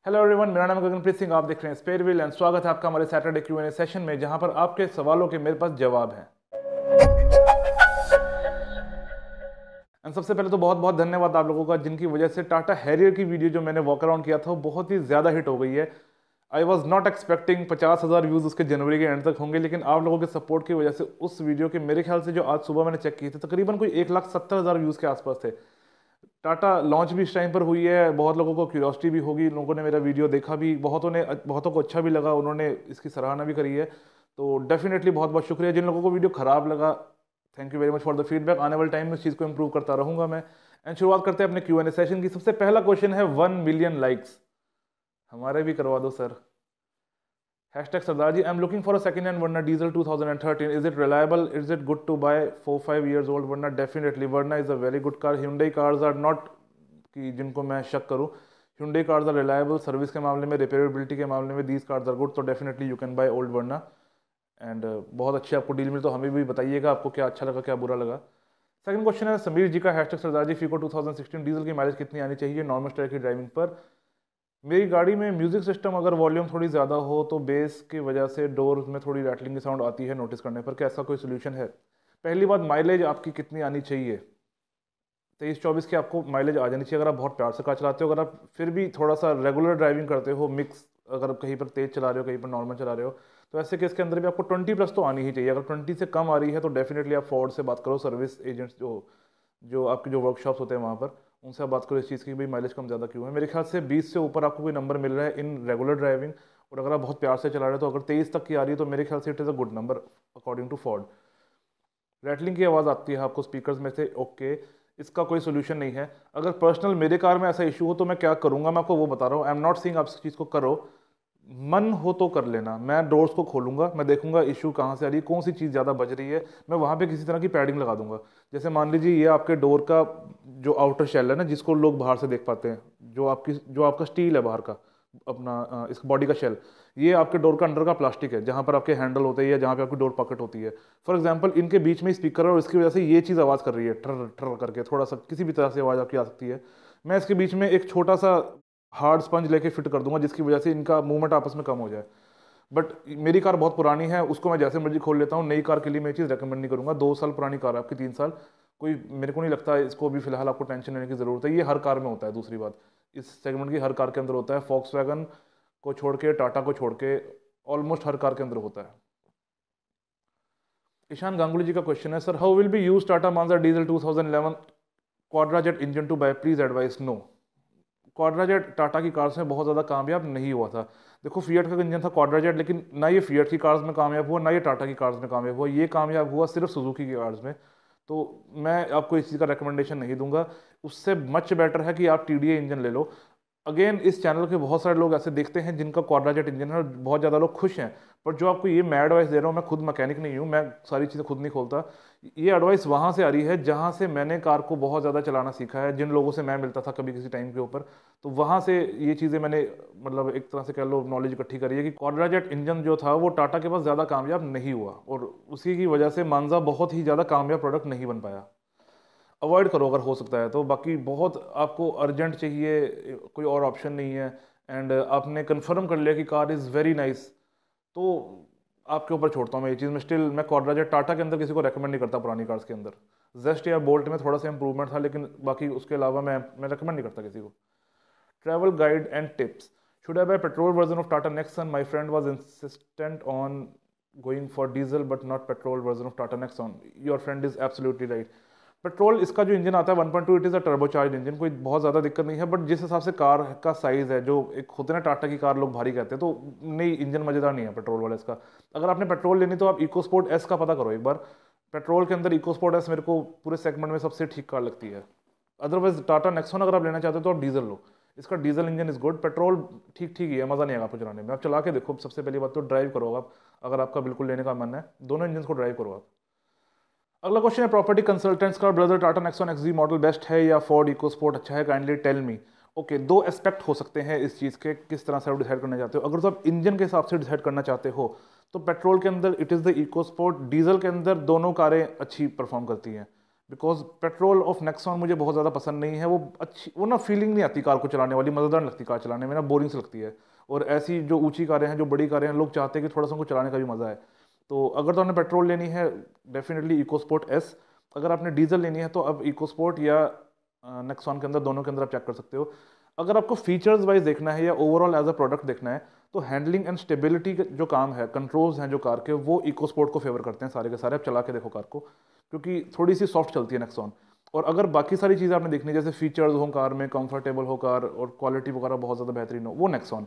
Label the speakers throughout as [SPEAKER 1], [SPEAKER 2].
[SPEAKER 1] Hello everyone, मेरा नाम है गगनप्रीत सिंह। आप देख रहे हैं स्पेयर व्हील एंड स्वागत है आपका हमारे सैटरडे Q&A सेशन में, जहां पर आपके सवालों के मेरे पास जवाब हैं। एंड सबसे पहले तो बहुत बहुत धन्यवाद आप लोगों का, जिनकी वजह से टाटा हैरियर की वीडियो जो मैंने वॉक अराउंड किया था वो बहुत ही ज़्यादा हिट हो गई है। I was not expecting 50,000 views उसके जनवरी के एंड तक होंगे, लेकिन आप लोगों के सपोर्ट की वजह से उस वीडियो के मेरे ख्याल से जो आज सुबह मैंने चेक किए थे तकरीबन कोई 1,70,000 व्यूज़ के आसपास थे। टाटा लॉन्च भी इस टाइम पर हुई है, बहुत लोगों को क्यूरियोसिटी भी होगी, लोगों ने मेरा वीडियो देखा भी, बहुतों को अच्छा भी लगा, उन्होंने इसकी सराहना भी करी है। तो डेफिनेटली बहुत बहुत शुक्रिया। जिन लोगों को वीडियो ख़राब लगा, thank you very much for the feedback. आने वाले टाइम में इस चीज़ को इंप्रूव करता रहूँगा मैं। एंड शुरुआत करते हैं अपने Q&A सेशन की। सबसे पहला क्वेश्चन है 1 मिलियन लाइक्स, हमारे भी करवा दो sir. Hashtag Sardar ji, I am looking for a second hand Verna diesel 2013, is it reliable, is it good to buy 4-5 years old Verna? Definitely Verna is a very good car. Hyundai cars are not कि जिनको मैं शक करूँ, Hyundai cars are reliable, service के मामले में, repairability के मामले में दीज कार्स आर गुड। तो definitely you can buy old Verna and बहुत अच्छी आपको डील मिली। तो हमें भी बताइएगा आपको क्या अच्छा लगा, क्या बुरा लगा। सेकंड क्वेश्चन है समीर जी का, हैशटैग सरदार जी, फीको 2016 डीजल की माइलेज कितनी आनी चाहिए नॉर्मल स्टाइल की ड्राइविंग पर? मेरी गाड़ी में म्यूज़िक सिस्टम अगर वॉल्यूम थोड़ी ज़्यादा हो तो बेस की वजह से डोर में थोड़ी रैटलिंग की साउंड आती है नोटिस करने पर। क्या ऐसा कोई सोल्यूशन है? पहली बात, माइलेज आपकी कितनी आनी चाहिए? 23-24 की आपको माइलेज आ जानी चाहिए अगर आप बहुत प्यार से कार चलाते हो। अगर आप फिर भी थोड़ा सा रेगुलर ड्राइविंग करते हो, मिक्स, अगर आप कहीं पर तेज़ चला रहे हो, कहीं पर नॉर्मल चला रहे हो, तो ऐसे केस के अंदर भी आपको 20+ तो आनी ही चाहिए। अगर 20 से कम आ रही है तो डेफिनेटली आप फोर्ड से बात करो, सर्विस एजेंट्स जो जो आपके जो वर्कशॉप्स होते हैं वहाँ पर, उनसे आप बात करो इस चीज़ की, भाई माइलेज कम ज़्यादा क्यों है। मेरे ख्याल से 20 से ऊपर आपको कोई नंबर मिल रहा है इन रेगुलर ड्राइविंग, और अगर आप बहुत प्यार से चला रहे हो तो अगर 23 तक की आ रही है तो मेरे ख्याल से it is a good number according to Ford. Rattling की आवाज़ आती है आपको स्पीकर्स में से, ओके, इसका कोई सोल्यूशन नहीं है। अगर पर्सनल मेरे कार में ऐसा इशू हो तो मैं क्या करूँगा, मैं आपको वो बता रहा हूँ। आई एम नॉट सेइंग आप इस चीज़ को करो, मन हो तो कर लेना। मैं डोर्स को खोलूंगा, मैं देखूंगा इशू कहाँ से आ रही है, कौन सी चीज़ ज़्यादा बज रही है, मैं वहाँ पे किसी तरह की पैडिंग लगा दूंगा। जैसे मान लीजिए ये आपके डोर का जो आउटर शेल है ना, जिसको लोग बाहर से देख पाते हैं, जो आपका स्टील है बाहर का, अपना इस बॉडी का शेल, ये आपके डोर का अंडर का प्लास्टिक है, जहाँ पर आपके हैंडल होते हैं या जहाँ पे आपकी डोर पॉकेट होती है। फॉर एग्जाम्पल इनके बीच में स्पीकर है और इसकी वजह से ये चीज़ आवाज़ कर रही है, ठर ठर करके, थोड़ा सा किसी भी तरह से आवाज़ आपकी आ सकती है। मैं इसके बीच में एक छोटा सा हार्ड स्पंज लेके फिट कर दूंगा, जिसकी वजह से इनका मूवमेंट आपस में कम हो जाए। बट मेरी कार बहुत पुरानी है, उसको मैं जैसे मर्जी खोल लेता हूँ। नई कार के लिए मैं ये चीज़ रेकमेंड नहीं करूँगा। 2 साल पुरानी कार है आपकी, 3 साल, कोई मेरे को नहीं लगता इसको भी फिलहाल आपको टेंशन लेने की ज़रूरत है। ये हर कार में होता है। दूसरी बात, इस सेगमेंट की हर कार के अंदर होता है, फॉक्सवैगन को छोड़ के, टाटा को छोड़ के, ऑलमोस्ट हर कार के अंदर होता है। ईशान गांगुली जी का क्वेश्चन है, sir how will be use Tata Manza diesel 2011 quadrajet engine to buy, please advise. No, quadrajet Tata की कार्स में बहुत ज़्यादा कामयाब नहीं हुआ था। देखो, फिएट का इंजन था क्वाड्राजेट, लेकिन ना ये फिएट की कार्स में कामयाब हुआ, ना ये टाटा की कार्स में कामयाब हुआ। ये कामयाब हुआ सिर्फ सुजुकी की कार्स में। तो मैं आपको इस चीज़ का रिकमेंडेशन नहीं दूंगा। उससे मच बेटर है कि आप TDI इंजन ले लो। अगेन, इस चैनल के बहुत सारे लोग ऐसे देखते हैं जिनका क्वाड्राजेट इंजन है और बहुत ज़्यादा लोग खुश हैं। पर जो आपको ये मैं एडवाइस दे रहा हूँ, मैं खुद मैकेनिक नहीं हूँ, मैं सारी चीज़ें खुद नहीं खोलता। ये एडवाइस वहाँ से आ रही है जहाँ से मैंने कार को बहुत ज़्यादा चलाना सीखा है, जिन लोगों से मैं मिलता था कभी किसी टाइम के ऊपर। तो वहाँ से ये चीज़ें मैंने, मतलब एक तरह से कह लो, नॉलेज इकट्ठी करी है कि क्वाड्राजेट इंजन जो था वो टाटा के पास ज़्यादा कामयाब नहीं हुआ, और उसी की वजह से मांजा बहुत ही ज़्यादा कामयाब प्रोडक्ट नहीं बन पाया। अवॉइड करो अगर हो सकता है तो। बाकी बहुत आपको अर्जेंट चाहिए, कोई और ऑप्शन नहीं है, एंड आपने कंफर्म कर लिया कि कार इज़ वेरी नाइस, तो आपके ऊपर छोड़ता हूँ मैं ये चीज़। मैं क्वाड्राजेट टाटा के अंदर किसी को रेकमेंड नहीं करता पुरानी कार्स के अंदर। जेस्ट या बोल्ट में थोड़ा सा इंप्रूवमेंट था, लेकिन बाकी उसके अलावा मैं रेकमेंड नहीं करता किसी को। Travel guide and tips, should I buy petrol version of Tata Nexon? My friend was insistent on going for diesel but not petrol version of Tata Nexon. Your friend is absolutely right. Petrol, इसका जो engine आता है 1.2, it is a turbocharge engine, कोई बहुत ज़्यादा दिक्कत नहीं है। बट जिस हिसाब से कार का साइज़ है, जो एक होते हैं ना टाटा की कार लोग भारी कहते हैं, तो नहीं, इंजन मज़ेदार नहीं है पेट्रोल वाला इसका। अगर आपने पेट्रोल लेनी तो आप इको स्पोर्ट एस का पता करो एक बार। पेट्रोल के अंदर इको स्पोर्ट एस मेरे को पूरे सेगमेंट में सबसे ठीक कार लगती है। अदरवाइज टाटा नेक्सॉन अगर आप लेना चाहते हो तो आप डीजल लो, इसका diesel engine is good. Petrol ठीक ठीक ही है, मज़ा नहीं आएगा आपको चलाने में। आप चला के देखो, सबसे पहली बात तो ड्राइव करो आप, अगर आपका बिल्कुल लेने का मन है, दोनों इंजन को ड्राइव करो आप। अगला क्वेश्चन है प्रॉपर्टी कंसल्टेंट्स का, brother Tata Nexon XZ model best है या फोर्ड इकोस्पोर्ट अच्छा है, काइंडली टेल मी। ओके, दो एस्पेक्ट हो सकते हैं इस चीज़ के, किस तरह से आप डिसाइड करना चाहते हो। अगर तो आप इंजन के हिसाब से डिसाइड करना चाहते हो तो पेट्रोल के अंदर it is the EcoSport, diesel के अंदर दोनों कारें अच्छी परफॉर्म करती हैं। बिकॉज पेट्रोल ऑफ नेक्सॉन मुझे बहुत ज़्यादा पसंद नहीं है। वो अच्छी, वो ना फीलिंग नहीं आती कार को चलाने वाली, मज़ेदार नहीं लगती कार चलाने में ना, बोरिंग से लगती है। और ऐसी जो ऊंची कारें हैं, जो बड़ी कारें हैं, लोग चाहते हैं कि थोड़ा सा उनको चलाने का भी मज़ा है। तो अगर तो आपने पेट्रोल लेनी है, डेफिनेटली इको स्पोर्ट एस। अगर आपने डीजल लेनी है तो अब इको स्पोर्ट या नेक्सॉन के अंदर, दोनों के अंदर आप चेक कर सकते हो। अगर आपको फीचर्स वाइज देखना है या ओवरऑल एज अ प्रोडक्ट देखना है, तो हैंडलिंग एंड स्टेबिलिटी जो काम है, कंट्रोल्स हैं जो कार के, वो इको स्पोर्ट को फेवर करते हैं सारे के सारे। आप चला के देखो कार को, क्योंकि थोड़ी सी सॉफ्ट चलती है नेक्सॉन। और अगर बाकी सारी चीज़ें आपने देखनी है, जैसे फीचर्स हो कार में, कंफर्टेबल हो कार और क्वालिटी वगैरह बहुत ज़्यादा बेहतरीन हो, वो नेक्सॉन।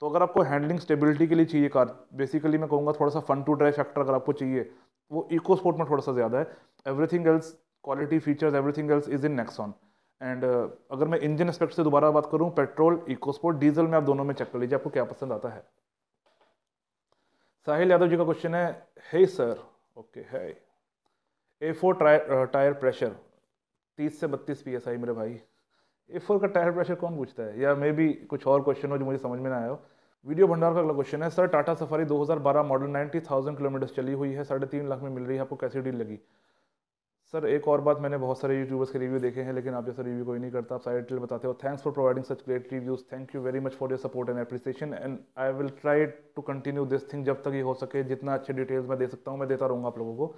[SPEAKER 1] तो अगर आपको हैंडलिंग स्टेबिलिटी के लिए चाहिए कार, बेसिकली मैं कहूँगा थोड़ा सा फन टू ड्राइव फैक्टर अगर आपको चाहिए, वो इको स्पोर्ट में थोड़ा सा ज़्यादा है। Everything else, quality, features, everything else is in Nexon. And अगर मैं इंजन एस्पेक्ट से दोबारा बात करूँ, पेट्रोल, इको स्पोर्ट, डीजल में आप दोनों में चेक कर लीजिए आपको क्या पसंद आता है। साहिल यादव जी का क्वेश्चन है, हे सर, ओके है, A4 टायर प्रेशर 30 से 32 PSI मेरे भाई। A4 का टायर प्रेशर कौन पूछता है, या मे बी कुछ और क्वेश्चन हो जो मुझे समझ में ना आया हो। वीडियो भंडार का अगला क्वेश्चन है, sir Tata safari 2012 model 90,000 kilometre चली हुई है, 3.5 लाख में मिल रही है, आपको कैसी डील लगी? सर एक और बात, मैंने बहुत सारे यूट्यूबर्स के रिव्यू देखे हैं, लेकिन आप जैसा रिव्यू कोई नहीं करता, आप सारे डिटेल बताते हो। Thanks for providing such great reviews, thank you very much for your support and appreciation, and I will try to continue this thing जब तक ये हो सके। जितना अच्छे डिटेल्स मैं दे सकता हूँ मैं देता रहूँगा आप लोगों को।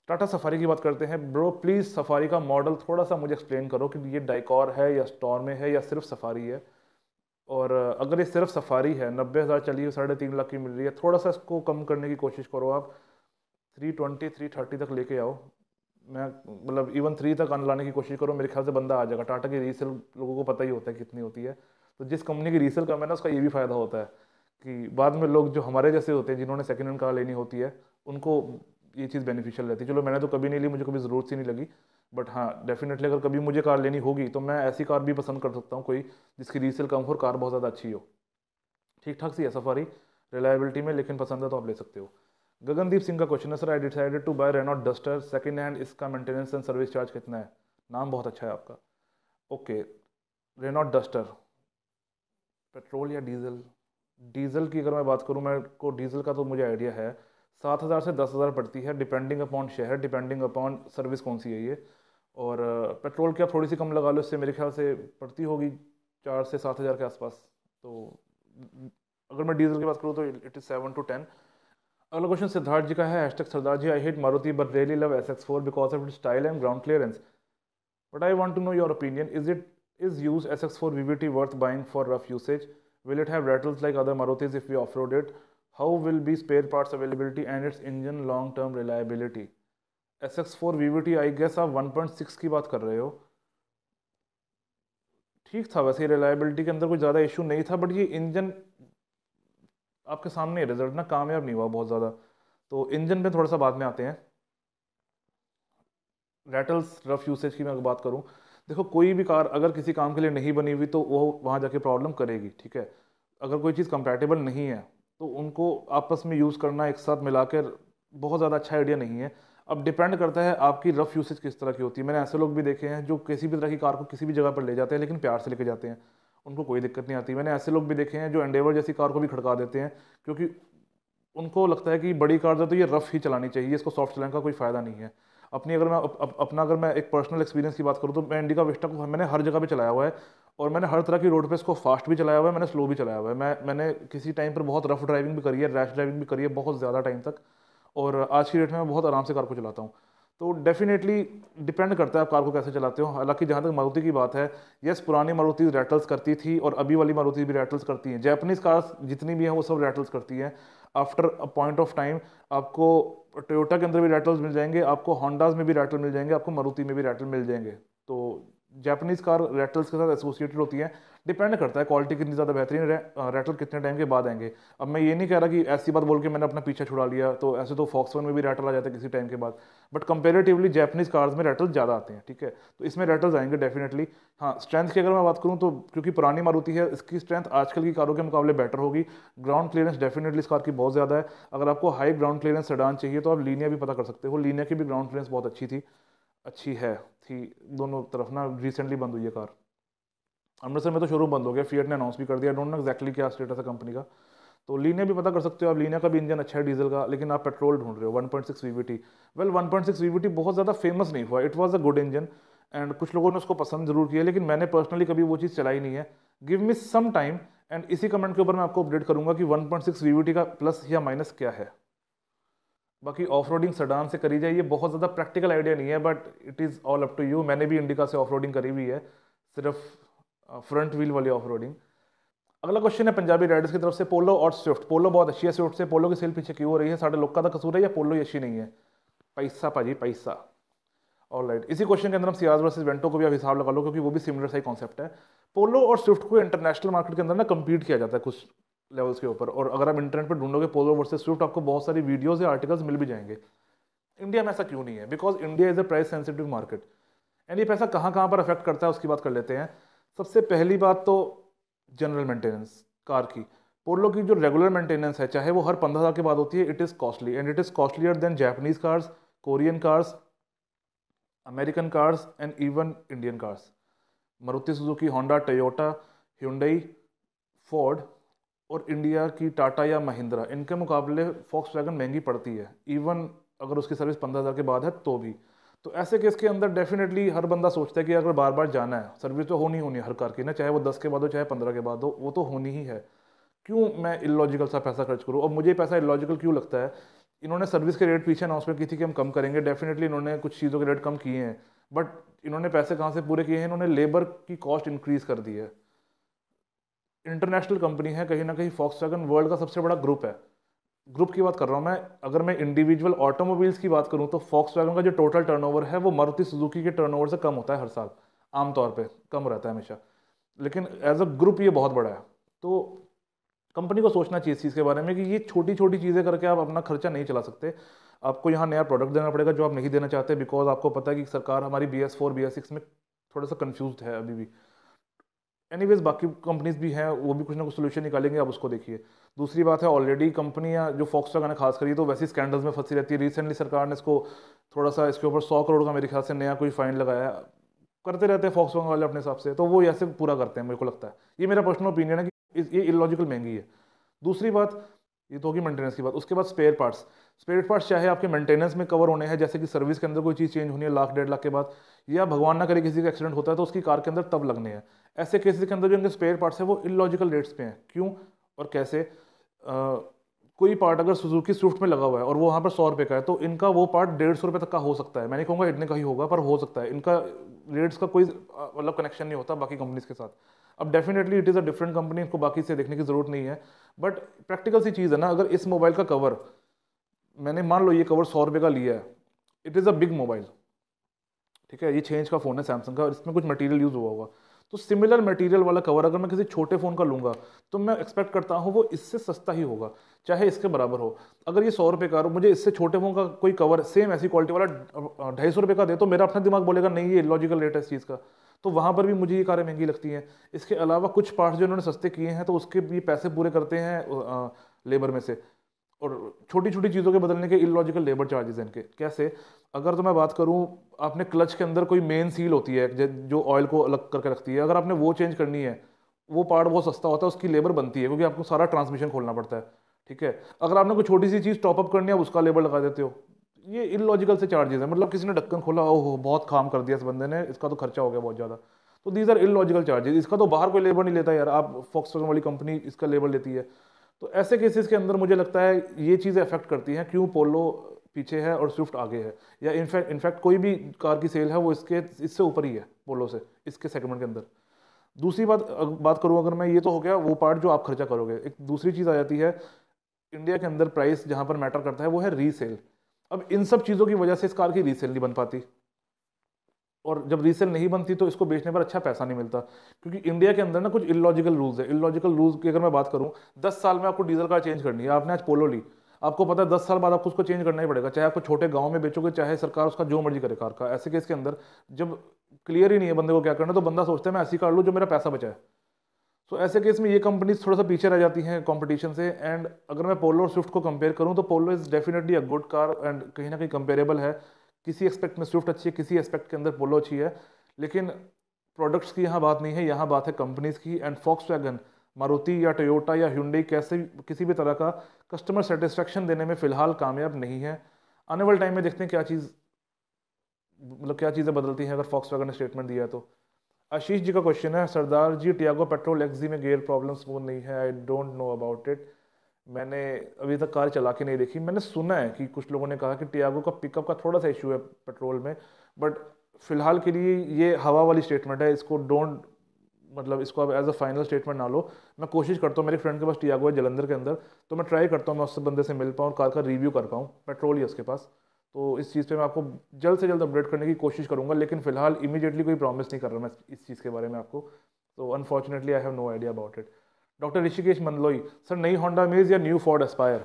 [SPEAKER 1] टाटा सफारी की बात करते हैं। ब्रो प्लीज़ सफारी का मॉडल थोड़ा सा मुझे एक्सप्लेन करो कि ये डाइकॉर है या स्टॉर्म में है या सिर्फ सफारी है। और अगर ये सिर्फ सफारी है, 90,000 चली है, 3.5 लाख की मिल रही है, थोड़ा सा इसको कम करने की कोशिश करो आप, 320 330 तक लेके आओ। मैं मतलब इवन 3 तक लाने की कोशिश करो, मेरे ख्याल से बंदा आ जाएगा। टाटा की रीसेल लोगों को पता ही होता है कितनी होती है। तो जिस कंपनी की रीसेल कम है ना, उसका ये भी फ़ायदा होता है कि बाद में लोग जो हमारे जैसे होते हैं, जिन्होंने सेकेंड हैंड कार लेनी होती है, उनको ये चीज़ बेनिफिशियल रहती है। चलो मैंने तो कभी नहीं ली, मुझे कभी ज़रूरत सी नहीं लगी, बट हाँ डेफिनेटली अगर कभी मुझे कार लेनी होगी तो मैं ऐसी कार भी पसंद कर सकता हूँ कोई जिसकी रीसेल कम हो और कार बहुत ज़्यादा अच्छी हो। ठीक ठाक सी है सफारी रिलायबिलिटी में, लेकिन पसंद है तो आप ले सकते हो। गगनदीप सिंह का क्वेश्चन है, sir I decided to buy Renault Duster second hand, इसका मेंटेनेंस एंड सर्विस चार्ज कितना है? नाम बहुत अच्छा है आपका। ओके, रेनॉल्ट डस्टर, पेट्रोल या डीजल? डीजल की अगर मैं बात करूँ, मैं को डीजल का तो मुझे आइडिया है, 7,000 से 10,000 पड़ती है, डिपेंडिंग अपॉन शहर, डिपेंडिंग अपॉन सर्विस कौन सी है ये। और पेट्रोल की आप थोड़ी सी कम लगा लो, इससे मेरे ख्याल से पड़ती होगी 4 से 7,000 के आसपास। तो अगर मैं डीजल की बात करूँ तो इट इज़ 7 to 10। अगला क्वेश्चन सिद्धार्थ जी का है, hashtag Sardar ji, I hate Maruti but really love SX4 because of its style and ground clearance, but I want to know your opinion, is used SX4 VVT worth buying for rough usage? Will it have rattles like other Marutis if we off-road it? How will be spare parts availability and its engine long-term reliability? SX4 VVT, I guess आप 1.6 की बात कर रहे हो। ठीक था वैसे, reliability के अंदर कोई ज़्यादा इशू नहीं था, बट ये इंजन आपके सामने रिजल्ट ना कामयाब नहीं हुआ बहुत ज़्यादा। तो इंजन पे थोड़ा सा बाद में आते हैं। रैटल्स, रफ यूसेज की मैं अगर बात करूं, देखो कोई भी कार अगर किसी काम के लिए नहीं बनी हुई तो वो वहाँ जाके प्रॉब्लम करेगी, ठीक है। अगर कोई चीज़ कंपैटिबल नहीं है तो उनको आपस में यूज़ करना एक साथ मिलाकर बहुत ज़्यादा अच्छा आइडिया नहीं है। अब डिपेंड करता है आपकी रफ यूसेज किस तरह की होती है। मैंने ऐसे लोग भी देखे हैं जो किसी भी तरह की कार को किसी भी जगह पर ले जाते हैं लेकिन प्यार से लेके जाते हैं, उनको कोई दिक्कत नहीं आती। मैंने ऐसे लोग भी देखे हैं जो एंडेवर जैसी कार को भी खड़का देते हैं, क्योंकि उनको लगता है कि बड़ी कार जो तो ये रफ ही चलानी चाहिए, इसको सॉफ्ट चलाने का कोई फ़ायदा नहीं है। अपनी अगर मैं अपना अगर मैं एक पर्सनल एक्सपीरियंस की बात करूँ तो मैं इंडिका विस्टा को मैंने हर जगह पे चलाया हुआ है, और मैंने हर तरह की रोड पे इसको फास्ट भी चलाया हुआ है, मैंने स्लो भी चलाया हुआ है। मैंने किसी टाइम पर बहुत रफ ड्राइविंग भी करी है, रैश ड्राइविंग भी करी है बहुत ज़्यादा टाइम तक, और आज की डेट में मैं बहुत आराम से कार को चलाता हूँ। तो डेफिनेटली डिपेंड करता है आप कार को कैसे चलाते हो। हालांकि जहाँ तक मारुति की बात है, यस पुरानी मारुति रैटल्स करती थी और अभी वाली मारुति भी रैटल्स करती हैं। जैपनीज़ कार्स जितनी भी हैं वो सब रैटल्स करती हैं। After a point of time आपको टोयोटा के अंदर भी रैटल्स मिल जाएंगे, आपको होंडाज में भी रैटल मिल जाएंगे, आपको मारुति में भी रैटल मिल जाएंगे। तो जापानीज़ कार रैटल्स के साथ एसोसिएटेड होती है। डिपेंड करता है क्वालिटी कितनी ज़्यादा बेहतरीन, रैटल कितने टाइम के बाद आएंगे। अब मैं ये नहीं कह रहा कि ऐसी बात बोल के मैंने अपना पीछे छुड़ा लिया, तो ऐसे तो फॉक्सवन में भी रैटल आ जाता है किसी टाइम के बाद, बट कंपेरेटिवली जापानीज़ कार्स में रैटल ज़्यादा आते हैं, ठीक है। तो इसमें रैटल्स आएंगे डेफिनेटली। हाँ, स्ट्रेंथ की अगर मैं बात करूँ तो क्योंकि पुरानी मारुति है, इसकी स्ट्रेंथ आजकल की कारों के मुकाबले बेटर होगी। ग्राउंड क्लियरेंस डेफिनेटली इस कार की बहुत ज़्यादा है। अगर आपको हाई ग्राउंड क्लियरेंस सेडान चाहिए तो आप लीनिया भी पता कर सकते हो, लीनिया की भी ग्राउंड क्लियरेंस बहुत अच्छी है थी दोनों तरफ ना। रिसेंटली बंद हुई है कार, अमृतसर में तो शोरूम बंद हो गया, फिएट ने अनाउंस भी कर दिया। डोंट नो एक्जैक्टली क्या स्टेटस है कंपनी का। तो लीनिया भी पता कर सकते हो आप, लीनिया का भी इंजन अच्छा है डीजल का, लेकिन आप पेट्रोल ढूंढ रहे हो 1.6 वीवीटी। वेल 1.6 वीवीटी बहुत ज़्यादा फेमस नहीं हुआ, it was a good engine and कुछ लोगों ने उसको पसंद जरूर किया, लेकिन मैंने पर्सनली कभी वो चीज़ चलाई नहीं है। Give me some time and इसी कमेंट के ऊपर मैं आपको अपडेट करूंगा कि 1.6 वीवीटी का प्लस या माइनस क्या है। बाकी ऑफ रोडिंग सडान से करी जाए, ये बहुत ज़्यादा प्रैक्टिकल आइडिया नहीं है, but it is all up to you. मैंने भी इंडिका से ऑफ रोडिंग करी हुई है, सिर्फ फ्रंट व्हील वाली ऑफ रोडिंग। अगला क्वेश्चन है पंजाबी राइडर्स की तरफ से, पोलो और स्विफ्ट। पोलो बहुत अच्छी है, स्विफ्ट से पोलो की सेल पीछे क्यों हो रही है? साढ़े लोग का कसूर है या पोलो ही अच्छी नहीं है? पैसा भाजी पैसा। ऑलराइट, इसी क्वेश्चन के अंदर हम सियाज वर्सेस वेंटो को भी अब हिसाब लगा लो, क्योंकि वो भी सिमिलर सा ही कॉन्सेप्ट है। पोलो और स्विफ्ट को इंटरनेशनल मार्केट के अंदर ना कम्पीट किया जाता है कुछ लेवल्स के ऊपर, और अगर आप इंटरनेट पर ढूंढोगे पोलो वर्सेस स्विफ्ट, आपको बहुत सारी वीडियोज या आर्टिकल्स मिल भी जाएंगे। इंडिया में ऐसा क्यों नहीं है? Because India is a price sensitive market. And ये पैसा कहाँ कहाँ पर अफेक्ट करता है उसकी बात कर लेते हैं। सबसे पहली बात तो जनरल मेंटेनेंस कार की। पोलो की जो रेगुलर मेंटेनेंस है, चाहे वो हर 15,000 के बाद होती है, it is costly and it is costlier then Japanese cars, Korean cars, American cars and even Indian cars. Maruti Suzuki, Honda, Toyota, hyundai, Ford और इंडिया की टाटा या महिंद्रा, इनके मुकाबले वैगन महंगी पड़ती है, इवन अगर उसकी सर्विस 15,000 के बाद है तो भी। तो ऐसे केस के अंदर डेफिनेटली हर बंदा सोचता है कि अगर बार बार जाना है, सर्विस तो होनी होनी है हर कार की ना, चाहे वो 10 के बाद हो चाहे 15 के बाद हो, वो तो होनी ही है। क्यों मैं इलॉजिकल सा पैसा खर्च करूँ? और मुझे पैसा इलॉजिकल क्यों लगता है? इन्होंने सर्विस के रेट पीछे अनाउंसमेंट की थी कि हम कम करेंगे, डेफिनेटली इन्होंने कुछ चीज़ों के रेट कम किए हैं, बट इन्होंने पैसे कहाँ से पूरे किए हैं? इन्होंने लेबर की कॉस्ट इंक्रीज कर दी है। इंटरनेशनल कंपनी है, कहीं ना कहीं वैगन वर्ल्ड का सबसे बड़ा ग्रुप है। ग्रुप की बात कर रहा हूँ मैं। अगर मैं इंडिविजुअल ऑटोमोबाइल्स की बात करूँ तो वैगन का जो टोटल टर्नओवर है वो मारुति सुजुकी के टर्नओवर से कम होता है हर साल, आमतौर पे कम रहता है हमेशा, लेकिन एज अ ग्रुप ये बहुत बड़ा है। तो कंपनी को सोचना चाहिए इस चीज़ के बारे में कि ये छोटी छोटी चीज़ें करके आप अपना खर्चा नहीं चला सकते। आपको यहाँ नया प्रोडक्ट देना पड़ेगा जो आप नहीं देना चाहते, बिकॉज आपको पता है कि सरकार हमारी BS4 BS6 में थोड़ा सा कंफ्यूज है अभी भी। एनीवेज बाकी कंपनीज भी हैं, वो भी कुछ ना कुछ सोल्यूशन निकालेंगे, आप उसको देखिए। दूसरी बात है, ऑलरेडी कंपनियां जो वैगन है खास करिए तो वैसी स्कैंडल्स में फंसी रहती है। रिसेंटली सरकार ने इसको थोड़ा सा, इसके ऊपर 100 करोड़ का मेरे ख्याल से नया कोई फाइन लगाया है। करते रहते हैं वैगन वाले अपने हिसाब से, तो वो ऐसे पूरा करते हैं, मेरे को लगता है। ये मेरा पर्सनल ओपिनियन है कि ये इलॉजिकल महंगी है। दूसरी बात, ये तो होगी मेंटेनेंस की बात। उसके बाद स्पेयर पार्ट्स। स्पेयर पार्ट्स चाहे आपके मेंटेनेंस में कवर होने हैं, जैसे कि सर्विस के अंदर कोई चीज़ चेंज होनी है 1 लाख 1.5 लाख के बाद, या भगवान ना करे किसी का एक्सीडेंट होता है तो उसकी कार के अंदर तब लगने हैं। ऐसे केसेस के अंदर जो इनके स्पेयर पार्ट्स हैं वो इलॉजिकल रेट्स पे हैं। क्यों और कैसे? कोई पार्ट अगर सुजुकी स्विफ्ट में लगा हुआ है और वो वहाँ पर 100 रुपये का है, तो इनका वो पार्ट 150 रुपये तक का हो सकता है। मैं नहीं कहूँगा इतने का ही होगा, पर हो सकता है। इनका रेट्स का कोई मतलब कनेक्शन नहीं होता बाकी कंपनीज के साथ। अब definitely it is a different company, इनको बाकी से देखने की जरूरत नहीं है, बट प्रैक्टिकल सी चीज़ है ना। अगर इस मोबाइल का कवर, मैंने मान लो ये कवर 100 रुपये का लिया है, it is a big mobile, ठीक है, ये चेंज का फ़ोन है सैमसंग का, और इसमें कुछ मटेरियल यूज़ हुआ होगा। तो सिमिलर मटेरियल वाला कवर अगर मैं किसी छोटे फ़ोन का लूँगा तो मैं एक्सपेक्ट करता हूँ वो इससे सस्ता ही होगा, चाहे इसके बराबर हो। अगर ये 100 रुपये का, मुझे इससे छोटे फ़ोन का कोई कवर सेम ऐसी क्वालिटी वाला 250 रुपये का दे, तो मेरा अपना दिमाग बोलेगा नहीं ये लॉजिकल रेट है इस चीज़ का। तो वहाँ पर भी मुझे ये कारें महंगी लगती हैं। इसके अलावा कुछ पार्ट्स जो इन्होंने सस्ते किए हैं तो उसके भी पैसे पूरे करते हैं लेबर में से, और छोटी छोटी चीज़ों के बदलने के इलॉजिकल लेबर चार्जेस हैं इनके। कैसे? अगर तो मैं बात करूं, आपने क्लच के अंदर कोई मेन सील होती है जो ऑयल को अलग करके रखती है, अगर आपने वो चेंज करनी है, वो पार्ट बहुत सस्ता होता है, उसकी लेबर बनती है क्योंकि आपको सारा ट्रांसमिशन खोलना पड़ता है, ठीक है। अगर आपने कोई छोटी सी चीज़ टॉपअप करनी है, आप उसका लेबर लगा देते हो। ये इलॉजिकल से चार्जेस है, मतलब किसी ने ढक्कन खोला, ओहो बहुत काम कर दिया इस बंदे ने, इसका तो खर्चा हो गया बहुत ज़्यादा। तो दीज आर इलॉजिकल चार्जेस। इसका तो बाहर कोई लेबर नहीं लेता यार, आप वैगन वाली कंपनी इसका लेबर लेती है। तो ऐसे केसेस के अंदर मुझे लगता है ये चीज़ें अफेक्ट करती हैं, क्यों पोलो पीछे है और स्विफ्ट आगे है, या इनफैक्ट कोई भी कार की सेल है वो इससे ऊपर ही है पोलो से, इसके सेगमेंट के अंदर। दूसरी बात करूँ अगर मैं, ये तो हो गया वो पार्ट जो आप खर्चा करोगे। एक दूसरी चीज़ आ जाती है इंडिया के अंदर, प्राइस जहाँ पर मैटर करता है वो है रीसेल। अब इन सब चीज़ों की वजह से इस कार की रीसेल नहीं बन पाती, और जब रीसेल नहीं बनती तो इसको बेचने पर अच्छा पैसा नहीं मिलता, क्योंकि इंडिया के अंदर ना कुछ इलॉजिकल रूल्स है। इलॉजिकल रूल्स की अगर मैं बात करूँ, 10 साल में आपको डीजल कार चेंज करनी है, आपने आज पोलो ली, आपको पता है 10 साल बाद आपको उसको चेंज करना ही पड़ेगा, चाहे आपको छोटे गांव में बेचोगे, चाहे सरकार उसका जो मर्जी करे कार का। ऐसे केस के अंदर जब क्लियर ही नहीं है बंदे को क्या करना, तो बंदा सोचता है मैं ऐसी कार लूँ जो मेरा पैसा बचाए। तो ऐसे केस में ये कंपनीज थोड़ा सा पीछे रह जाती हैं कंपटीशन से। एंड अगर मैं पोलो और स्विफ्ट को कंपेयर करूँ तो Polo is definitely a good car एंड कहीं ना कहीं कंपेरेबल है। किसी एक्सपेक्ट में स्विफ्ट अच्छी है, किसी एक्सपेक्ट के अंदर पोलो अच्छी है, लेकिन प्रोडक्ट्स की यहाँ बात नहीं है, यहाँ बात है कंपनीज की। एंड वैगन मारुति या टोयोटा या hyundai कैसे किसी भी तरह का कस्टमर सेटिस्फेक्शन देने में फ़िलहाल कामयाब नहीं है। आने वाले टाइम में देखते हैं क्या चीज़, मतलब क्या चीज़ें बदलती हैं अगर फॉक्सवैगन ने स्टेटमेंट दिया है तो। आशीष जी का क्वेश्चन है, सरदार जी टियागो पेट्रोल एक्सी में गियर प्रॉब्लम्स वो नहीं है, I don't know about it. मैंने अभी तक कार चला के नहीं देखी, मैंने सुना है कि कुछ लोगों ने कहा कि टियागो का पिकअप का थोड़ा सा इशू है पेट्रोल में, बट फिलहाल के लिए ये हवा वाली स्टेटमेंट है, इसको डोंट, मतलब इसको अब एज अ फाइनल स्टेटमेंट ना लो। मैं कोशिश करता हूँ, मेरे फ्रेंड के पास टियागो है जलंधर के अंदर, तो मैं ट्राई करता हूँ मैं उससे बंदे से मिल पाऊँ, कार का रिव्यू कर पाऊँ, पेट्रोल ही है उसके पास। तो इस चीज़ पे मैं आपको जल्द से जल्द अपडेट करने की कोशिश करूँगा, लेकिन फिलहाल इमीडिएटली कोई प्रॉमिस नहीं कर रहा मैं इस चीज़ के बारे में आपको। तो unfortunately I have no idea about it. Doctor Rishikesh Mandloi, sir नई होंडा अमेज या new Ford Aspire?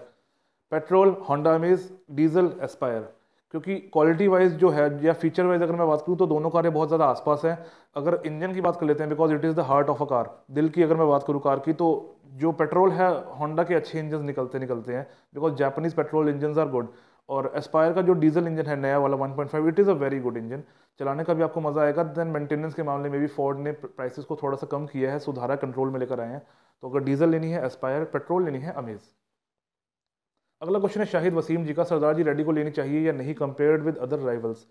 [SPEAKER 1] Petrol Honda Amaze, diesel Aspire. क्योंकि क्वालिटी वाइज जो है या फीचर वाइज अगर मैं बात करूँ तो दोनों कारें बहुत ज़्यादा आसपास हैं। अगर इंजन की बात कर लेते हैं, because it is the heart of a car, दिल की अगर मैं बात करूँ कार की, तो जो पेट्रोल है होंडा के अच्छे इंजन निकलते हैं, because Japanese petrol engine are good. और एस्पायर का जो डीजल इंजन है नया वाला 1.5, it is a very good engine, चलाने का भी आपको मज़ा आएगा। देन मेंटेनेंस के मामले में भी फोर्ड ने प्राइसेस को थोड़ा सा कम किया है, सुधारा, कंट्रोल में लेकर आए हैं। तो अगर डीजल लेनी है एस्पायर, पेट्रोल लेनी है अमेज। अगला क्वेश्चन है शाहिद वसीम जी का, सरदार जी रेडिको लेनी चाहिए या नहीं कंपेयर्ड विद अदर राइवल्स?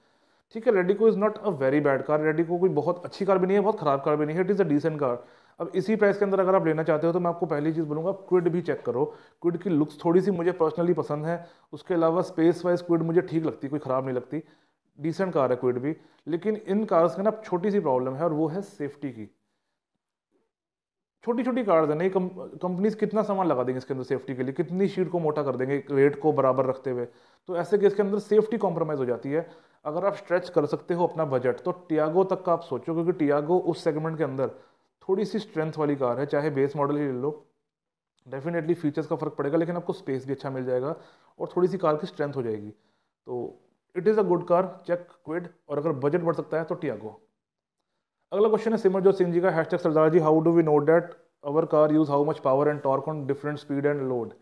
[SPEAKER 1] ठीक है, Radico is not a very bad car, Radico कोई बहुत अच्छी कार भी नहीं है, बहुत ख़राब कार भी नहीं है, it is a decent car. अब इसी प्राइस के अंदर अगर आप लेना चाहते हो तो मैं आपको पहली चीज़ बोलूँगा, क्विड भी चेक करो। क्विड की लुक्स थोड़ी सी मुझे पर्सनली पसंद है, उसके अलावा स्पेस वाइज क्विड मुझे ठीक लगती है, कोई ख़राब नहीं लगती, डिसेंट कार है क्विड भी। लेकिन इन कार्स में ना छोटी सी प्रॉब्लम है और वो है सेफ्टी की। छोटी छोटी कार्स है, नहीं कंपनीज कितना सामान लगा देंगे इसके अंदर सेफ्टी के लिए, कितनी शीट को मोटा कर देंगे रेट को बराबर रखते हुए, तो ऐसे केस के अंदर सेफ्टी कॉम्प्रोमाइज़ हो जाती है। अगर आप स्ट्रेच कर सकते हो अपना बजट तो टियागो तक का आप सोचो, क्योंकि टियागो उस सेगमेंट के अंदर थोड़ी सी स्ट्रेंथ वाली कार है, चाहे बेस मॉडल ही ले लो, डेफिनेटली फीचर्स का फर्क पड़ेगा, लेकिन आपको स्पेस भी अच्छा मिल जाएगा और थोड़ी सी कार की स्ट्रेंथ हो जाएगी। तो it is a good car, check Kwid, और अगर बजट बढ़ सकता है तो टियागो। अगला क्वेश्चन है सिमरजोत सिंह जी का, hashtag Sardar ji, how do we know that our car use how much power and torque on different speed and load?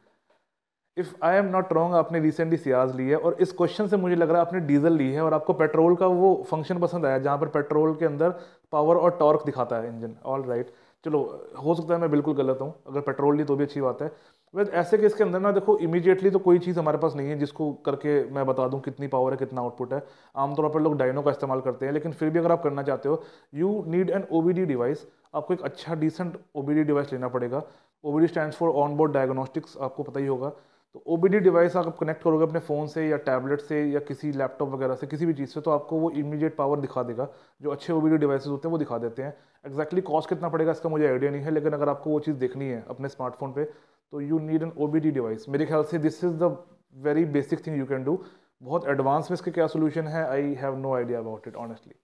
[SPEAKER 1] If I am not wrong, आपने रिसेंटली सियाज ली है और इस क्वेश्चन से मुझे लग रहा है आपने डीजल ली है और आपको पेट्रोल का वो फंक्शन पसंद आया जहाँ पर पेट्रोल के अंदर पावर और टॉर्क दिखाता है इंजन। ऑल राइट, चलो हो सकता है मैं बिल्कुल गलत हूँ, अगर पेट्रोल ली तो भी अच्छी बात है। वैसे ऐसे केस के अंदर ना देखो, इमीडिएटली तो कोई चीज़ हमारे पास नहीं है जिसको करके मैं बता दूं कितनी पावर है, कितना आउटपुट है। आमतौर पर लोग डायनो का इस्तेमाल करते हैं, लेकिन फिर भी अगर आप करना चाहते हो, you need an OBD device. आपको एक अच्छा डिसेंट ओबीडी डिवाइस लेना पड़ेगा। OBD stands for on board diagnostics, आपको पता ही होगा। तो ओबीडी डिवाइस आप कनेक्ट करोगे अपने फ़ोन से या टैबलेट से या किसी लैपटॉप वगैरह से, किसी भी चीज़ से, तो आपको वो इमीडिएट पावर दिखा देगा। जो अच्छे ओबीडी डिवाइसेस होते हैं वो दिखा देते हैं। एक्जैक्टली कॉस्ट कितना पड़ेगा इसका मुझे आइडिया नहीं है, लेकिन अगर आपको वो चीज़ देखनी है अपने स्मार्टफोन पे तो you need an OBD device. मेरे ख्याल से this is the very basic thing you can do. बहुत एडवांस में इसके क्या सोल्यूशन है, I have no idea about it honestly.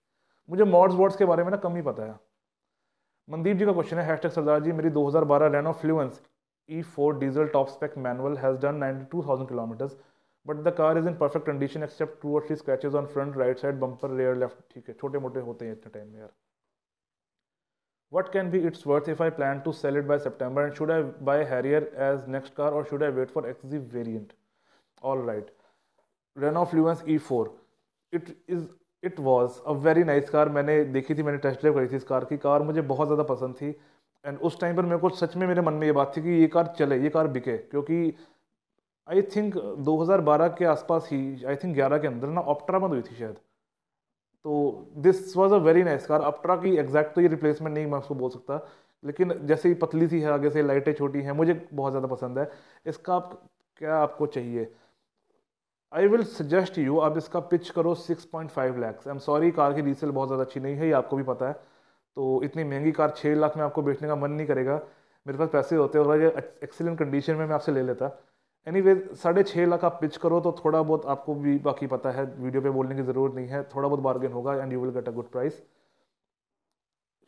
[SPEAKER 1] मुझे मॉड्स वॉड्स के बारे में ना कम ही पता है। मनदीप जी का क्वेश्चन है, हैशटैग सरदार जी, मेरी 2012 Renault Fluence E4 diesel top spec manual has done 92,000 kilometres, but the car is in perfect condition except 2 or 3 scratches on front right side bumper rear left. ठीक है, छोटे मोटे होते हैं इतने टाइम में यार। What can be its worth if I plan to sell it by September, and should I buy Harrier as next car or should I wait for XZ variant? All right, Renault Fluence E4, it is it was a very nice car। मैंने देखी थी, मैंने test drive करी थी इस car की, car मुझे बहुत ज़्यादा पसंद थी। एंड उस टाइम पर मेरे को सच में मेरे मन में ये बात थी कि ये कार चले, ये कार बिके, क्योंकि आई थिंक 2012 के आसपास ही, आई थिंक 11 के अंदर ना ऑप्ट्रा बंद हुई थी शायद। तो this was a very nice car. अप्ट्रा की एग्जैक्ट तो ये रिप्लेसमेंट नहीं मैं उसको बोल सकता, लेकिन जैसे ही पतली सी है, आगे से लाइटें छोटी हैं, मुझे बहुत ज़्यादा पसंद है। इसका आप क्या आपको चाहिए, आई विल सजेस्ट यू, आप इसका पिच करो 6.5 lakh. I am sorry, car की रीसेल बहुत ज़्यादा अच्छी नहीं है, ये आपको भी पता है। तो इतनी महंगी कार 6 लाख में आपको बेचने का मन नहीं करेगा। मेरे पास पैसे होते और ये एक्सीलेंट कंडीशन में मैं आपसे ले लेता। एनीवे 6.5 लाख आप पिच करो तो थोड़ा बहुत आपको भी, बाकी पता है वीडियो पे बोलने की ज़रूरत नहीं है, थोड़ा बहुत बार्गेन होगा and you will get a good price.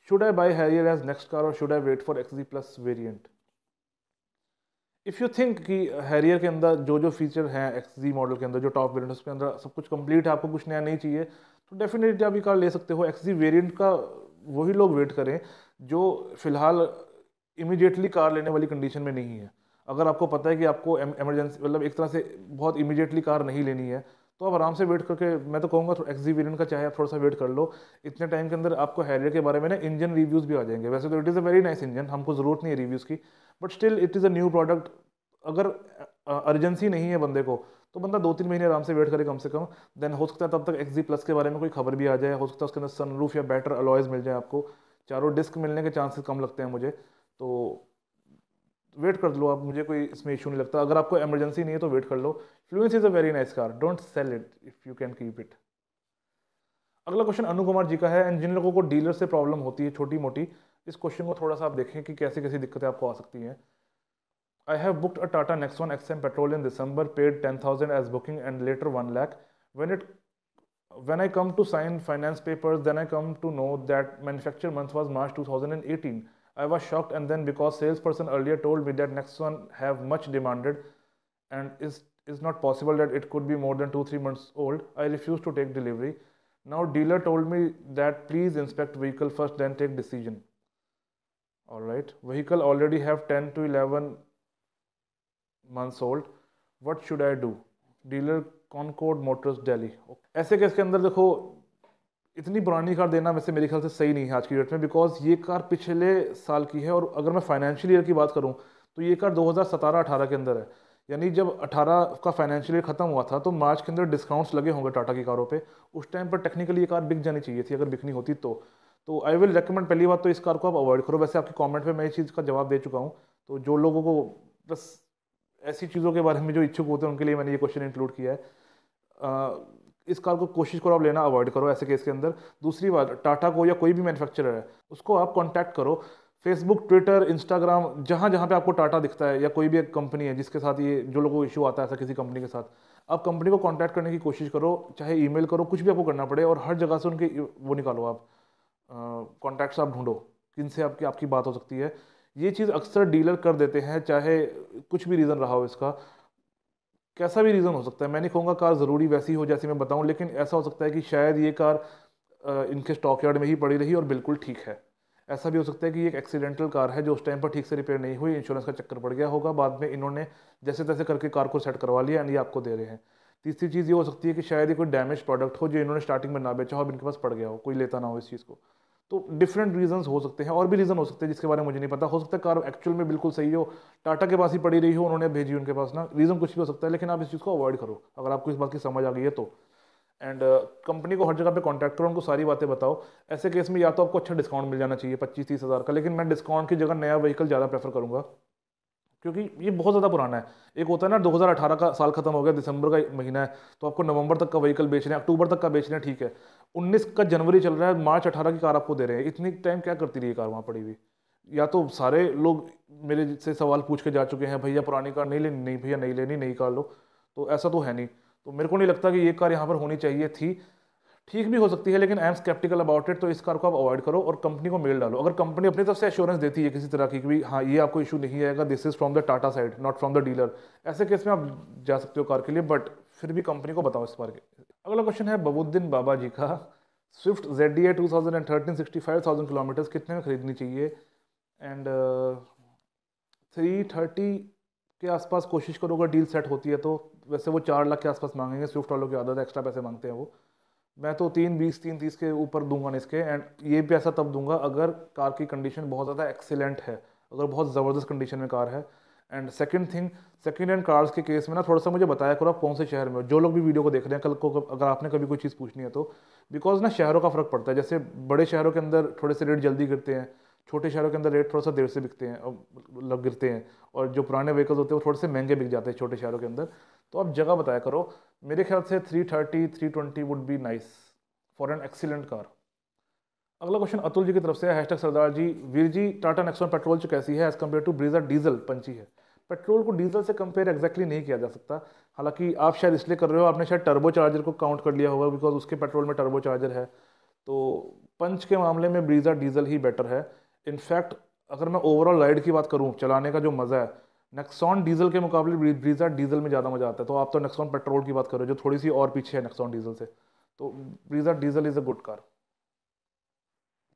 [SPEAKER 1] Should I buy Harrier as next car और should I wait for XZ plus variant? If you think कि हैरियर के अंदर जो जो फीचर हैं XZ मॉडल के अंदर, जो टॉप वेरिएंट उसके अंदर सब कुछ कंप्लीट है, आपको कुछ नया नहीं चाहिए, तो डेफिनेटली आप ये कार ले सकते हो। XZ वेरिएंट का वही लोग वेट करें जो फिलहाल इमीडिएटली कार लेने वाली कंडीशन में नहीं है। अगर आपको पता है कि आपको इमरजेंसी, मतलब एक तरह से बहुत इमीडिएटली कार नहीं लेनी है, तो आप आराम से वेट करके, मैं तो कहूँगा XZ वेरिएंट का चाहे आप थोड़ा सा वेट कर लो, इतने टाइम के अंदर आपको हैरियर के बारे में ना इंजन रिव्यूज़ भी आ जाएंगे। वैसे तो it is a very nice engine, हमको ज़रूरत नहीं है रिव्यूज़ की, but still it is a new product. अगर अर्जेंसी नहीं है बंदे को, तो बंदा 2-3 महीने आराम से वेट करे कम से कम। देन हो सकता है तब तक XZ प्लस के बारे में कोई खबर भी आ जाए, हो सकता है उसके अंदर सनरूफ या बेटर अलॉयज़ मिल जाए आपको। चारों डिस्क मिलने के चांसेस कम लगते हैं मुझे, तो वेट कर लो आप, मुझे कोई इसमें इशू नहीं लगता। अगर आपको इमरजेंसी नहीं है तो वेट कर लो। Fluence is a very nice car, don't sell it if you can keep it. अगला क्वेश्चन अनु कुमार जी का है, एंड जिन लोगों को डीलर से प्रॉब्लम होती है छोटी मोटी, इस क्वेश्चन को थोड़ा सा आप देखें कि कैसी कैसी दिक्कतें आपको आ सकती हैं। I have booked a Tata Nexon XM petrol in December, paid 10,000 as booking and later 1 lakh. When I come to sign finance papers, then I come to know that manufacture month was March 2018. I was shocked, and then because salesperson earlier told me that Nexon have much demanded and is not possible that it could be more than 2-3 months old, I refused to take delivery. Now dealer told me that please inspect vehicle first, then take decision. All right, vehicle already have 10 to 11 months old. What should I do? Dealer Concorde Motors Delhi. ऐसे case के अंदर देखो, इतनी पुरानी car देना वैसे मेरे ख्याल से सही नहीं है आज की डेट में, बिकॉज ये कार पिछले साल की है, और अगर मैं फाइनेंशियल ईयर की बात करूं तो ये कार 2017-18 के अंदर है। यानी जब 18 का फाइनेंशियल ईयर खत्म हुआ था तो मार्च के अंदर डिस्काउंट्स लगे होंगे टाटा की कारों पे। उस टाइम पर टेक्निकली ये कार बिक जानी चाहिए थी, अगर बिकनी होती तो आई विल रेकमेंड, पहली बात तो इस कार को आप अवॉइड करो। वैसे आपकी कमेंट पे मैं इस चीज़ का जवाब दे चुका हूँ, तो जो लोगों को बस ऐसी चीज़ों के बारे में जो इच्छुक होते हैं उनके लिए मैंने ये क्वेश्चन इंक्लूड किया है। इस कार को कोशिश करो आप लेना अवॉइड करो ऐसे केस के अंदर। दूसरी बात, टाटा को या कोई भी मैन्युफैक्चरर है उसको आप कांटेक्ट करो, फेसबुक, ट्विटर, इंस्टाग्राम, जहाँ जहाँ पे आपको टाटा दिखता है या कोई भी एक कंपनी है जिसके साथ ये जो लोगों को इशू आता है ऐसा किसी कंपनी के साथ, आप कंपनी को कांटेक्ट करने की कोशिश करो, चाहे ईमेल करो, कुछ भी आपको करना पड़े, और हर जगह से उनके वो निकालो, आप कॉन्टैक्ट्स आप ढूंढो किनसे आपकी आपकी बात हो सकती है। ये चीज़ अक्सर डीलर कर देते हैं, चाहे कुछ भी रीज़न रहा हो इसका, कैसा भी रीज़न हो सकता है। मैं नहीं कहूँगा कार ज़रूरी वैसी हो जैसी मैं बताऊँ, लेकिन ऐसा हो सकता है कि शायद ये कार इनके स्टॉक यार्ड में ही पड़ी रही और बिल्कुल ठीक है। ऐसा भी हो सकता है कि ये एक एक्सीडेंटल कार है जो उस टाइम पर ठीक से रिपेयर नहीं हुई, इंश्योरेंस का चक्कर पड़ गया होगा, बाद में इन्होंने जैसे तैसे करके कार को सेट करवा लिया एंड ये आपको दे रहे हैं। तीसरी चीज़ ये हो सकती है कि शायद ये कोई डैमेज प्रोडक्ट हो जो इन्होंने स्टार्टिंग में ना बेचा हो, अब इनके पास पड़ गया हो, कोई लेता ना हो इस चीज़ को। तो डिफरेंट रीजंस हो सकते हैं, और भी रीज़न हो सकते हैं जिसके बारे में मुझे नहीं पता। हो सकता है कार एक्चुअल में बिल्कुल सही हो, टाटा के पास ही पड़ी रही हो, उन्होंने भेजी उनके पास ना, रीज़न कुछ भी हो सकता है, लेकिन आप इस चीज़ को अवॉइड करो अगर आपको इस बात की समझ आ गई है तो। एंड कंपनी को हर जगह पे कांटेक्ट करो, उनको सारी बातें बताओ। ऐसे केस में या तो आपको अच्छा डिस्काउंट मिल जाना चाहिए 25-30 हज़ार का, लेकिन मैं डिस्काउंट की जगह नया व्हीकल ज़्यादा प्रेफर करूँगा, क्योंकि ये बहुत ज़्यादा पुराना है। एक होता है ना 2018 का साल खत्म हो गया, दिसंबर का महीना है, तो आपको नवंबर तक का व्हीकल बेच रहे हैं, अक्टूबर तक का बेच रहे हैं, ठीक है, 19 का जनवरी चल रहा है, मार्च 18 की कार आपको दे रहे हैं। इतनी टाइम क्या करती रही कार वहाँ पड़ी हुई? या तो सारे लोग मेरे से सवाल पूछ के जा चुके हैं, भैया पुरानी कार नहीं लेनी, नहीं भैया नहीं लेनी, नई कार लो, तो ऐसा तो है नहीं। तो मेरे को नहीं लगता कि ये कार यहाँ पर होनी चाहिए थी। ठीक भी हो सकती है, लेकिन I am sceptical about it, तो इस कार को आप अवॉइड करो और कंपनी को मेल डालो। अगर कंपनी अपनी तरफ से एश्योरेंस देती है किसी तरह की कि हाँ ये आपको इशू नहीं आएगा, this is from the Tata side not from the dealer, ऐसे केस में आप जा सकते हो कार के लिए, बट फिर भी कंपनी को बताओ इस बार के। अगला क्वेश्चन है बबुद्दीन बाबा जी का, स्विफ्ट ZDA 2013 65,000 किलोमीटर्स कितने में खरीदनी चाहिए? एंड 330 के आसपास कोशिश करो अगर डील सेट होती है तो। वैसे वो 4 लाख के आसपास मांगेंगे, स्विफ्ट वालों की आदत है, एक्स्ट्रा पैसे मांगते हैं वो। मैं तो 320 330 के ऊपर दूंगा नहीं इसके, एंड ये पैसा तब दूंगा अगर कार की कंडीशन बहुत ज़्यादा एक्सीलेंट है, अगर बहुत ज़बरदस्त कंडीशन में कार है। And second thing, second hand cars के केस में ना थोड़ा सा मुझे बताया करो आप कौन से शहर में हो। जो लोग भी वीडियो को देख रहे हैं, कल को अगर आपने कभी कोई चीज़ पूछनी है तो, बिकॉज ना शहरों का फ़र्क पड़ता है। जैसे बड़े शहरों के अंदर थोड़े से रेट जल्दी गिरते हैं, छोटे शहरों के अंदर रेट थोड़ा सा देर से बिकते हैं, मतलब गिरते हैं, और जो पुराने व्हीकल्स होते हैं वो थोड़े से महंगे बिक जाते हैं छोटे शहरों के अंदर। तो आप जगह बताया करो, मेरे ख्याल से 330 320 would be nice for an excellent car. अगला क्वेश्चन अतुल जी की तरफ से है, hashtag Sardar ji, Veer ji Tata Nexon petrol से कैसी है as compared to Brezza diesel? Punchy है, पेट्रोल को डीजल से कंपेयर एग्जैक्टली नहीं किया जा सकता। हालांकि आप शायद इसलिए कर रहे हो, आपने शायद टर्बो चार्जर को काउंट कर लिया होगा, बिकॉज उसके पेट्रोल में टर्बो चार्जर है। तो पंच के मामले में ब्रीजा डीजल ही बेटर है। इनफैक्ट अगर मैं ओवरऑल राइड की बात करूँ, चलाने का जो मज़ा है, नेक्सॉन डीजल के मुकाबले ब्रीजा डीजल में ज़्यादा मज़ा आता है। तो आप तो नेक्सॉन पेट्रोल की बात कर रहे हो जो थोड़ी सी और पीछे है नेक्सॉन डीजल से, तो Brezza diesel is a good car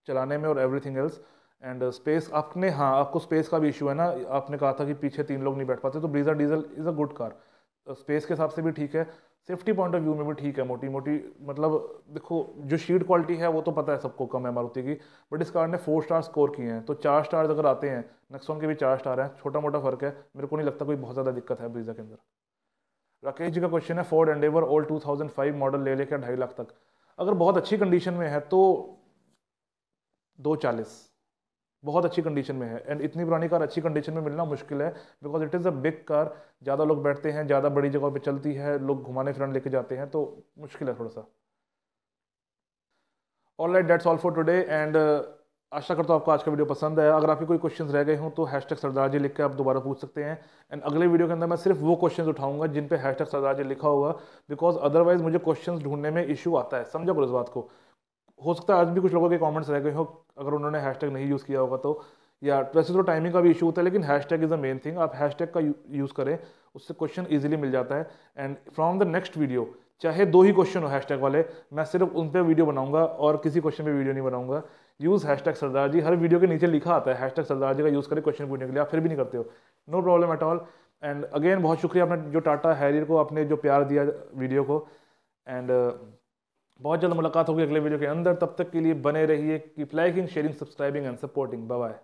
[SPEAKER 1] चलाने में और एवरीथिंग एल्स। एंड स्पेस आपने, हाँ आपको स्पेस का भी इशू है ना, आपने कहा था कि पीछे 3 लोग नहीं बैठ पाते, तो Brezza diesel is a good car, space के हिसाब से भी ठीक है, सेफ्टी पॉइंट ऑफ व्यू में भी ठीक है, मोटी मोटी मतलब देखो जो शीट क्वालिटी है वो तो पता है सबको कम है मारुति की, बट इस कार ने 4 स्टार स्कोर किए हैं, तो 4 स्टार अगर आते हैं, नेक्सॉन के भी 4 स्टार हैं, छोटा मोटा फर्क है, मेरे को नहीं लगता कोई बहुत ज़्यादा दिक्कत है ब्रीजा के अंदर। राकेश जी का क्वेश्चन है फोर्ड एंडेवर ओल्ड 2005 मॉडल ले लेकर 2.5 लाख तक, अगर बहुत अच्छी कंडीशन में है तो 240, बहुत अच्छी कंडीशन में है, एंड इतनी पुरानी कार अच्छी कंडीशन में मिलना मुश्किल है, because it is a big car, ज़्यादा लोग बैठते हैं, ज़्यादा बड़ी जगह पे चलती है, लोग घुमाने फिराने लेके जाते हैं, तो मुश्किल है थोड़ा सा। All right, that's all for today, and आशा करता हूँ आपको आज का वीडियो पसंद है। अगर आपके कोई क्वेश्चंस रह गए हों तो हैशटैग सरदार जी लिख के आप दोबारा पूछ सकते हैं, एंड अगले वीडियो के अंदर मैं सिर्फ वो क्वेश्चंस उठाऊंगा जिन पे हैशटैग सरदार जी लिखा होगा, बिकॉज अदरवाइज मुझे क्वेश्चंस ढूंढने में इशू आता है, समझा करो इस बात को। हो सकता है आज भी कुछ लोगों के कमेंट्स रह गए हो अगर उन्होंने हैशटैग नहीं यूज़ किया होगा तो, या वैसे तो टाइमिंग का भी इशू होता है, लेकिन hashtag is the main thing, आप हैशटैग का यूज़ करें, उससे क्वेश्चन इजीली मिल जाता है। And from the next video चाहे 2 ही क्वेश्चन हो हैशटैग वाले, मैं सिर्फ उन पे वीडियो बनाऊंगा और किसी क्वेश्चन पे वीडियो नहीं बनाऊंगा। यूज़ हैशटैग सरदार जी, हर वीडियो के नीचे लिखा आता है हैशटैग सरदार जी का यूज़ करें क्वेश्चन पूछने के लिए, आप फिर भी नहीं करते हो, no problem at all. And again बहुत शुक्रिया आपने जो टाटा हैरियर को आपने जो प्यार दिया वीडियो को, एंड बहुत जल्द मुलाकात होगी अगले वीडियो के अंदर, तब तक के लिए बने रहिए, keep liking sharing subscribing and supporting, bye bye.